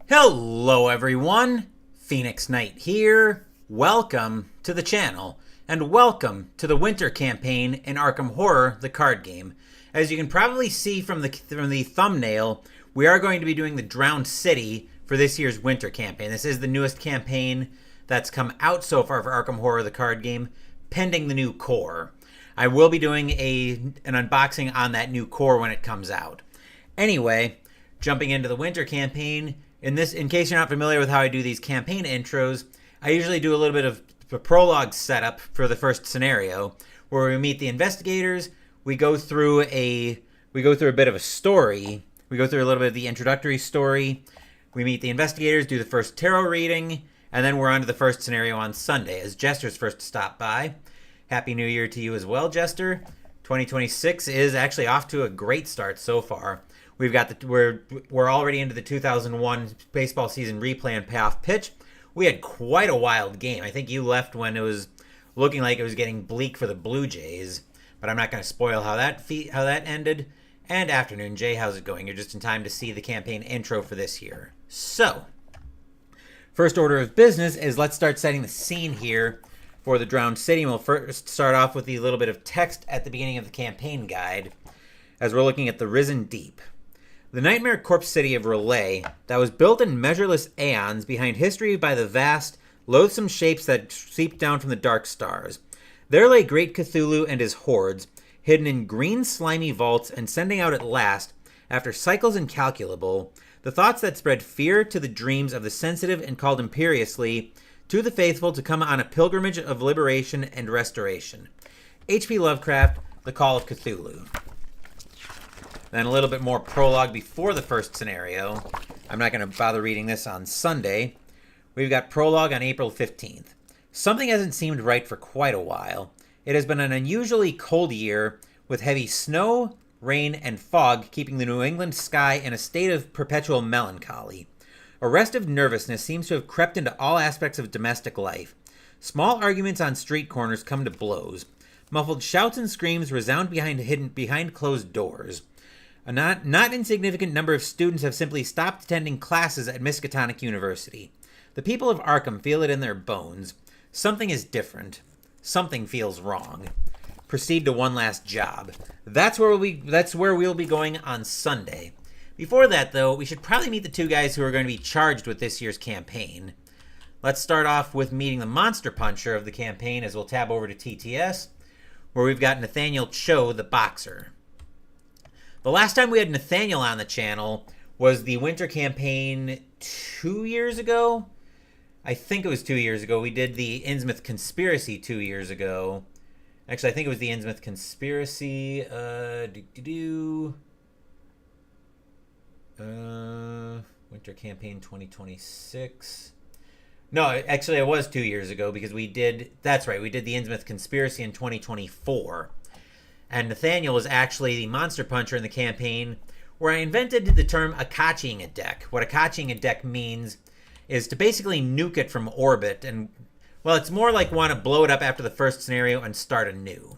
Hello everyone, Phoenix Knight here. Welcome to the channel, and welcome to the winter campaign in Arkham Horror, the card game. As you can probably see from the thumbnail, we are going to be doing the Drowned City for this year's winter campaign. This is the newest campaign that's come out so far for Arkham Horror, the card game, pending the new core. I will be doing an unboxing on that new core when it comes out. Anyway, jumping into the winter campaign, in case you're not familiar with how I do these campaign intros, I usually do a little bit of a prologue setup for the first scenario, where we meet the investigators. We go through a bit of a story. We go through a little bit of the introductory story. We meet the investigators, do the first tarot reading, and then we're on to the first scenario on Sunday, as Jester's first to stop by. Happy New Year to you as well, Jester. 2026 is actually off to a great start so far. We've got we're already into the 2001 baseball season replay and payoff pitch. We had quite a wild game. I think you left when it was looking like it was getting bleak for the Blue Jays, but I'm not going to spoil how that ended. And afternoon, Jay, how's it going? You're just in time to see the campaign intro for this year. So, first order of business is let's start setting the scene here for the Drowned City. We'll first start off with the little bit of text at the beginning of the campaign guide, as we're looking at the Risen Deep. The nightmare corpse city of Relay that was built in measureless aeons behind history by the vast, loathsome shapes that seeped down from the dark stars. There lay great Cthulhu and his hordes, hidden in green slimy vaults and sending out at last, after cycles incalculable, the thoughts that spread fear to the dreams of the sensitive and called imperiously to the faithful to come on a pilgrimage of liberation and restoration. H.P. Lovecraft, The Call of Cthulhu. Then a little bit more prologue before the first scenario. I'm not going to bother reading this on Sunday. We've got prologue on April 15th. Something hasn't seemed right for quite a while. It has been an unusually cold year, with heavy snow, rain, and fog keeping the New England sky in a state of perpetual melancholy. A restive nervousness seems to have crept into all aspects of domestic life. Small arguments on street corners come to blows. Muffled shouts and screams resound behind closed doors. A not insignificant number of students have simply stopped attending classes at Miskatonic University. The people of Arkham feel it in their bones. Something is different. Something feels wrong. Proceed to one last job. That's where we'll be going on Sunday. Before that, though, we should probably meet the two guys who are going to be charged with this year's campaign. Let's start off with meeting the monster puncher of the campaign, as we'll tab over to TTS, where we've got Nathaniel Cho, the boxer. The last time we had Nathaniel on the channel was the winter campaign 2 years ago. I think it was 2 years ago. We did the Innsmouth Conspiracy 2 years ago. Actually, I think it was the Innsmouth Conspiracy. Winter campaign 2026. No, actually, it was 2 years ago because that's right, we did the Innsmouth Conspiracy in 2024. And Nathaniel was actually the monster puncher in the campaign, where I invented the term Akachiing a deck. What Akachiing a deck means is to basically nuke it from orbit, and, well, it's more like want to blow it up after the first scenario and start anew.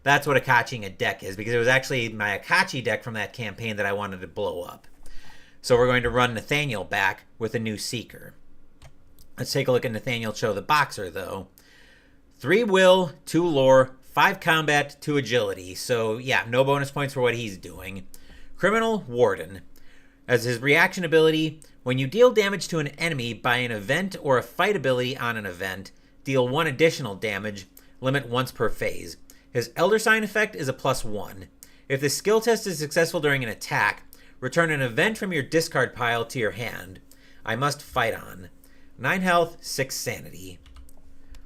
That's what Akachiing a deck is, because it was actually my Akachi deck from that campaign that I wanted to blow up. So we're going to run Nathaniel back with a new Seeker. Let's take a look at Nathaniel Cho, the boxer, though. 3 will, 2 lore, 5 combat, 2 agility. So, yeah, no bonus points for what he's doing. Criminal Warden. As his reaction ability, when you deal damage to an enemy by an event or a fight ability on an event, deal 1 additional damage, limit once per phase. His Elder Sign effect is a +1. If the skill test is successful during an attack, return an event from your discard pile to your hand. I must fight on. 9 health, 6 sanity.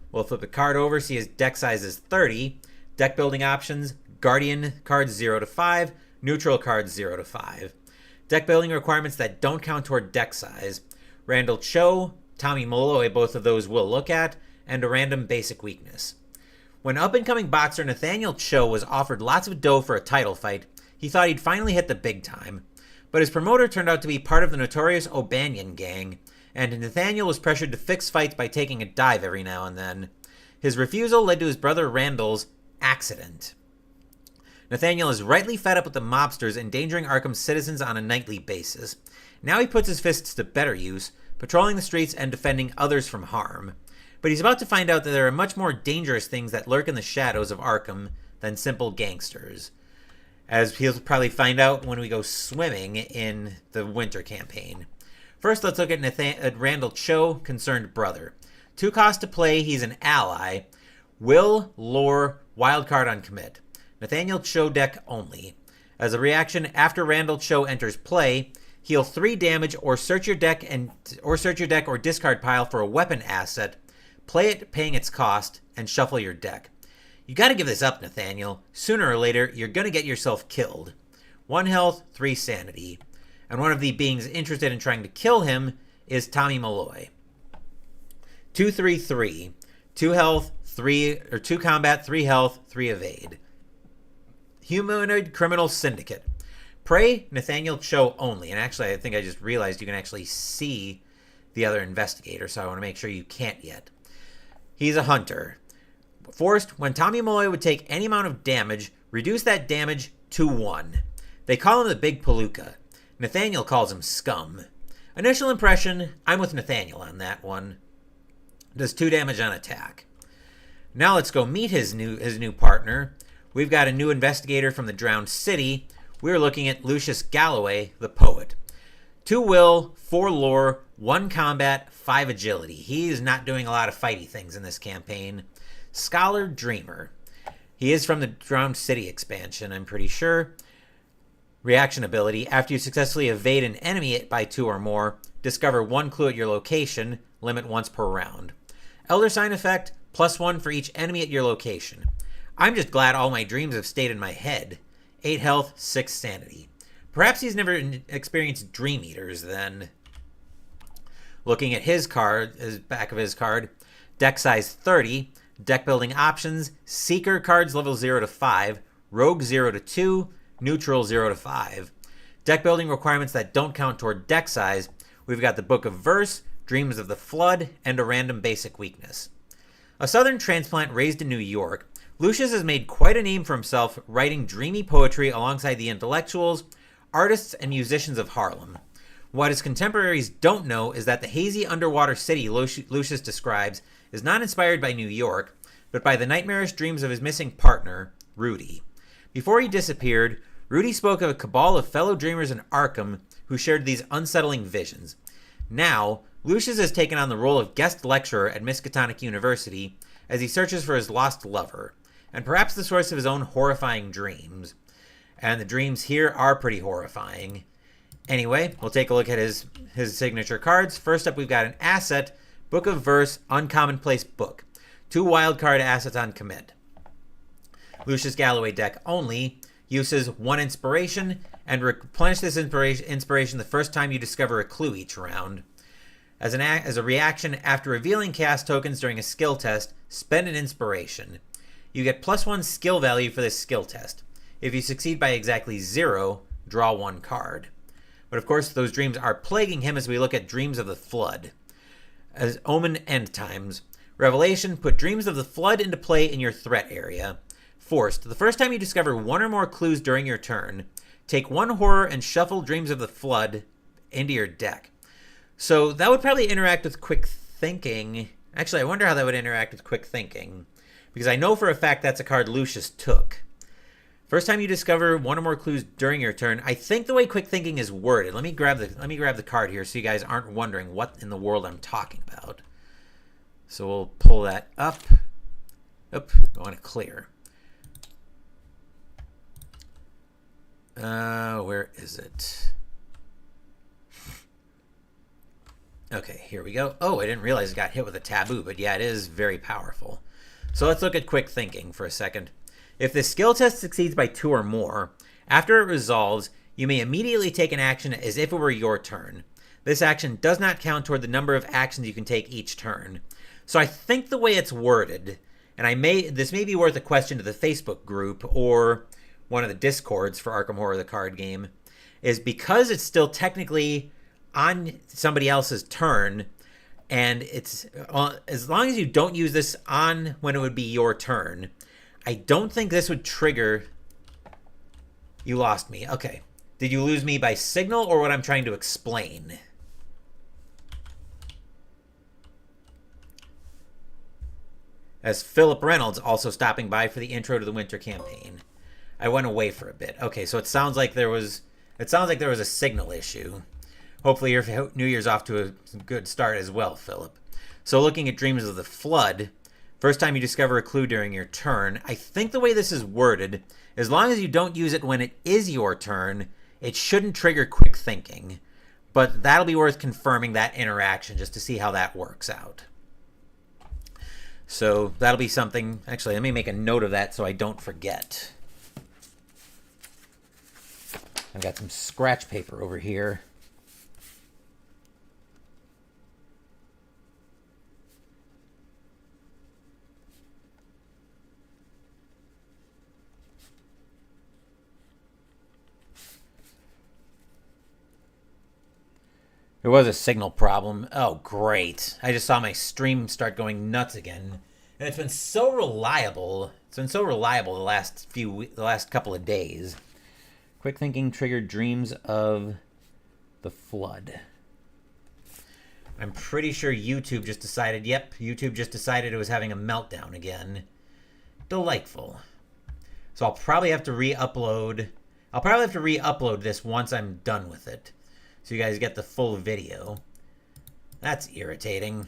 We'll flip the card over, see his deck size is 30. Deck building options, Guardian cards 0 to 5, Neutral cards 0 to 5. Deck building requirements that don't count toward deck size. Randall Cho, Tommy Molloy, both of those we'll look at, and a random basic weakness. When up-and-coming boxer Nathaniel Cho was offered lots of dough for a title fight, he thought he'd finally hit the big time. But his promoter turned out to be part of the notorious O'Banion gang, and Nathaniel was pressured to fix fights by taking a dive every now and then. His refusal led to his brother Randall's accident. Nathaniel is rightly fed up with the mobsters endangering Arkham's citizens on a nightly basis. Now he puts his fists to better use, patrolling the streets and defending others from harm. But he's about to find out that there are much more dangerous things that lurk in the shadows of Arkham than simple gangsters. As he'll probably find out when we go swimming in the winter campaign. First, let's look at Nathaniel Cho, concerned brother. 2 costs to play, he's an ally. Will, lore, wildcard on commit. Nathaniel Cho deck only. As a reaction, after Randall Cho enters play, heal 3 damage or search your deck or discard pile for a weapon asset, play it paying its cost, and shuffle your deck. You gotta give this up, Nathaniel. Sooner or later, you're gonna get yourself killed. 1 health, 3 sanity. And one of the beings interested in trying to kill him is Tommy Malloy. 2/3/3. 2 health, 2 combat, 3 health, 3 evade. Humanoid Criminal Syndicate. Prey, Nathaniel Cho only. And actually, I think I just realized you can actually see the other investigator, so I want to make sure you can't yet. He's a hunter. Forced, when Tommy Malloy would take any amount of damage, reduce that damage to 1. They call him the Big Palooka. Nathaniel calls him Scum. Initial impression, I'm with Nathaniel on that one. Does 2 damage on attack. Now let's go meet his new partner. We've got a new investigator from the Drowned City. We're looking at Lucius Galloway, the poet. 2 will, 4 lore, 1 combat, 5 agility. He's not doing a lot of fighty things in this campaign. Scholar Dreamer. He is from the Drowned City expansion, I'm pretty sure. Reaction ability. After you successfully evade an enemy by 2 or more, discover 1 clue at your location, limit once per round. Elder Sign effect, +1 for each enemy at your location. I'm just glad all my dreams have stayed in my head. 8 health, 6 sanity. Perhaps he's never experienced Dream Eaters then. Looking at his card, his back of his card, deck size 30, deck building options, Seeker cards level 0 to 5, Rogue 0 to 2, Neutral 0 to 5. Deck building requirements that don't count toward deck size, we've got the Book of Verse, Dreams of the Flood, and a random basic weakness. A Southern transplant raised in New York, Lucius has made quite a name for himself writing dreamy poetry alongside the intellectuals, artists, and musicians of Harlem. What his contemporaries don't know is that the hazy underwater city Lucius describes is not inspired by New York, but by the nightmarish dreams of his missing partner, Rudy. Before he disappeared, Rudy spoke of a cabal of fellow dreamers in Arkham who shared these unsettling visions. Now, Lucius has taken on the role of guest lecturer at Miskatonic University as he searches for his lost lover, and perhaps the source of his own horrifying dreams. And the dreams here are pretty horrifying. Anyway, we'll take a look at his signature cards. First up, we've got an asset, Book of Verse, Uncommonplace Book. 2 wildcard assets on commit. Lucius Galloway deck only, uses 1 inspiration, and replenish this inspiration the first time you discover a clue each round. As a reaction, after revealing cast tokens during a skill test, spend an inspiration. You get +1 skill value for this skill test. If you succeed by exactly 0, draw 1 card. But of course, those dreams are plaguing him as we look at Dreams of the Flood. As Omen End Times. Revelation, put Dreams of the Flood into play in your threat area. Forced, the first time you discover 1 or more clues during your turn, take 1 horror and shuffle Dreams of the Flood into your deck. So that would probably interact with Quick Thinking. Actually, I wonder how that would interact with Quick Thinking. Because I know for a fact that's a card Lucius took. First time you discover 1 or more clues during your turn. I think the way Quick Thinking is worded. Let me grab the card here so you guys aren't wondering what in the world I'm talking about. So we'll pull that up. Oop, I want to clear. Where is it? Okay, here we go. Oh, I didn't realize it got hit with a taboo, but yeah, it is very powerful. So let's look at Quick Thinking for a second. If the skill test succeeds by 2 or more, after it resolves, you may immediately take an action as if it were your turn. This action does not count toward the number of actions you can take each turn. So I think the way it's worded, and this may be worth a question to the Facebook group or one of the Discords for Arkham Horror the card game, is because it's still technically on somebody else's turn, and it's as long as you don't use this on when it would be your turn, I don't think this would trigger. You lost me. Okay. Did you lose me by signal or what I'm trying to explain? As Philip Reynolds also stopping by for the intro to the winter campaign. I went away for a bit. Okay, so it sounds like there was a signal issue. Hopefully your New Year's off to a good start as well, Philip. So looking at Dreams of the Flood, first time you discover a clue during your turn. I think the way this is worded, as long as you don't use it when it is your turn, it shouldn't trigger quick thinking. But that'll be worth confirming that interaction just to see how that works out. So that'll be something. Actually, let me make a note of that so I don't forget. I've got some scratch paper over here. There was a signal problem. Oh, great. I just saw my stream start going nuts again. And it's been so reliable. It's been so reliable the last couple of days. Quick thinking triggered Dreams of the Flood. I'm pretty sure YouTube just decided, yep, YouTube just decided it was having a meltdown again. Delightful. So I'll probably have to re-upload. I'll probably have to re-upload this once I'm done with it, so you guys get the full video. That's irritating.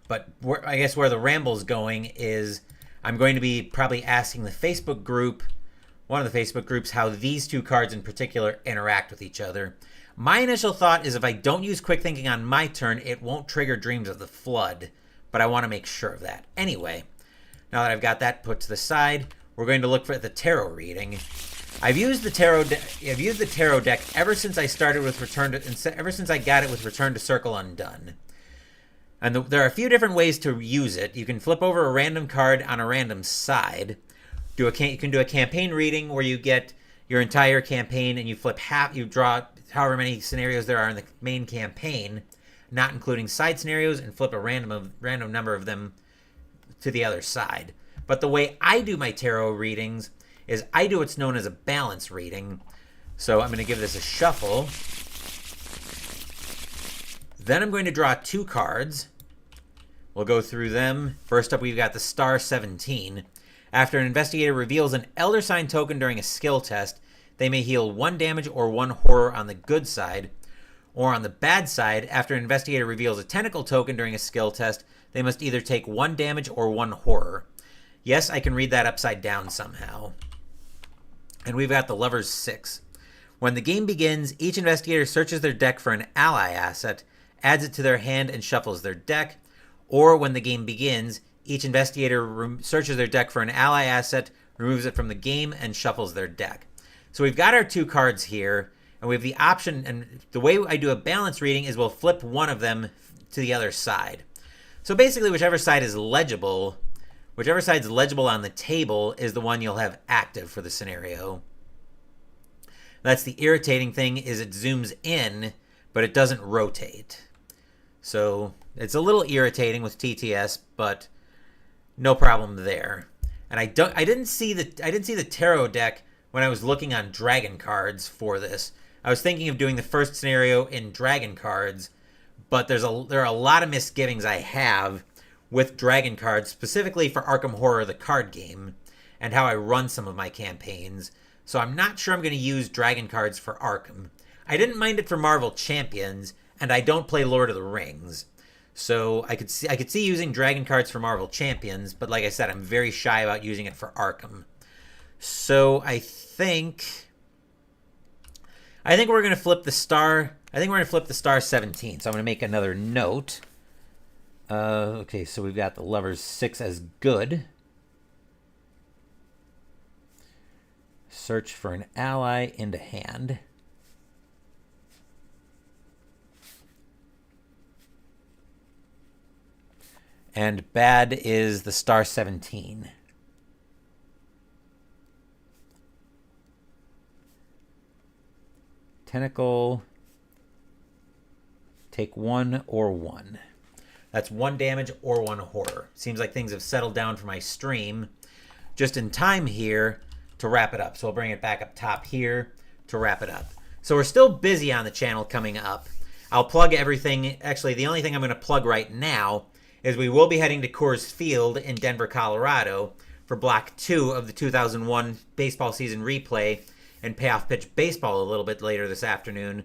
But I guess where the ramble's going is I'm going to be probably asking the Facebook group, one of the Facebook groups, how these two cards in particular interact with each other. My initial thought is if I don't use quick thinking on my turn, it won't trigger Dreams of the Flood, but I want to make sure of that. Anyway, now that I've got that put to the side, we're going to look for the tarot reading. I've used the tarot deck ever since I started with ever since I got it with Return to Circle Undone. And there are a few different ways to use it. You can flip over a random card on a random side. You can do a campaign reading where you get your entire campaign and you flip you draw however many scenarios there are in the main campaign, not including side scenarios, and flip a random number of them to the other side. But the way I do my tarot readings is I do what's known as a balance reading. So I'm going to give this a shuffle. Then I'm going to draw two cards. We'll go through them. First up, we've got the Star 17. After an investigator reveals an Elder Sign token during a skill test, they may heal 1 damage or 1 horror on the good side. Or on the bad side, after an investigator reveals a Tentacle token during a skill test, they must either take 1 damage or 1 horror. Yes, I can read that upside down somehow. And we've got the Lover's 6. When the game begins, each investigator searches their deck for an ally asset, adds it to their hand, and shuffles their deck. Or when the game begins, each investigator searches their deck for an ally asset, removes it from the game, and shuffles their deck. So we've got our two cards here, and we have the option, and the way I do a balance reading is we'll flip one of them to the other side. So basically, whichever side's legible on the table is the one you'll have active for the scenario. That's the irritating thing, is it zooms in, but it doesn't rotate. So it's a little irritating with TTS, but no problem there. And I didn't see the tarot deck when I was looking on dragon cards for this. I was thinking of doing the first scenario in dragon cards, but there are a lot of misgivings I have with dragon cards, specifically for Arkham Horror, the card game, and how I run some of my campaigns. So I'm not sure I'm going to use dragon cards for Arkham. I didn't mind it for Marvel Champions, and I don't play Lord of the Rings. So I could see using dragon cards for Marvel Champions, but like I said, I'm very shy about using it for Arkham. So I think we're going to flip the star. I think we're going to flip the Star 17. So I'm going to make another note. Okay, so we've got the Lover's 6 as good. Search for an ally into hand. And bad is the Star 17. Tentacle. Take 1 or 1. That's 1 damage or 1 horror. Seems like things have settled down for my stream just in time here to wrap it up. So I'll bring it back up top here. to wrap it up. So we're still busy on the channel coming up. I'll plug everything. Actually, the only thing I'm going to plug right now is we will be heading to Coors Field in Denver, Colorado for Block 2 of the 2001 baseball season replay and payoff pitch baseball a little bit later this afternoon,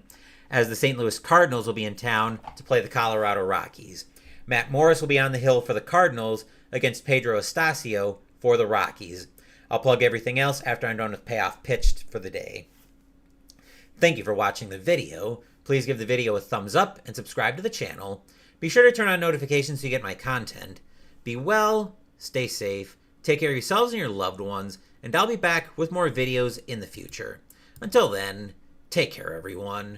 as the St. Louis Cardinals will be in town to play the Colorado Rockies. Matt Morris will be on the hill for the Cardinals against Pedro Estacio for the Rockies. I'll plug everything else after I'm done with payoff pitched for the day. Thank you for watching the video. Please give the video a thumbs up and subscribe to the channel. Be sure to turn on notifications so you get my content. Be well, stay safe, take care of yourselves and your loved ones, and I'll be back with more videos in the future. Until then, take care everyone.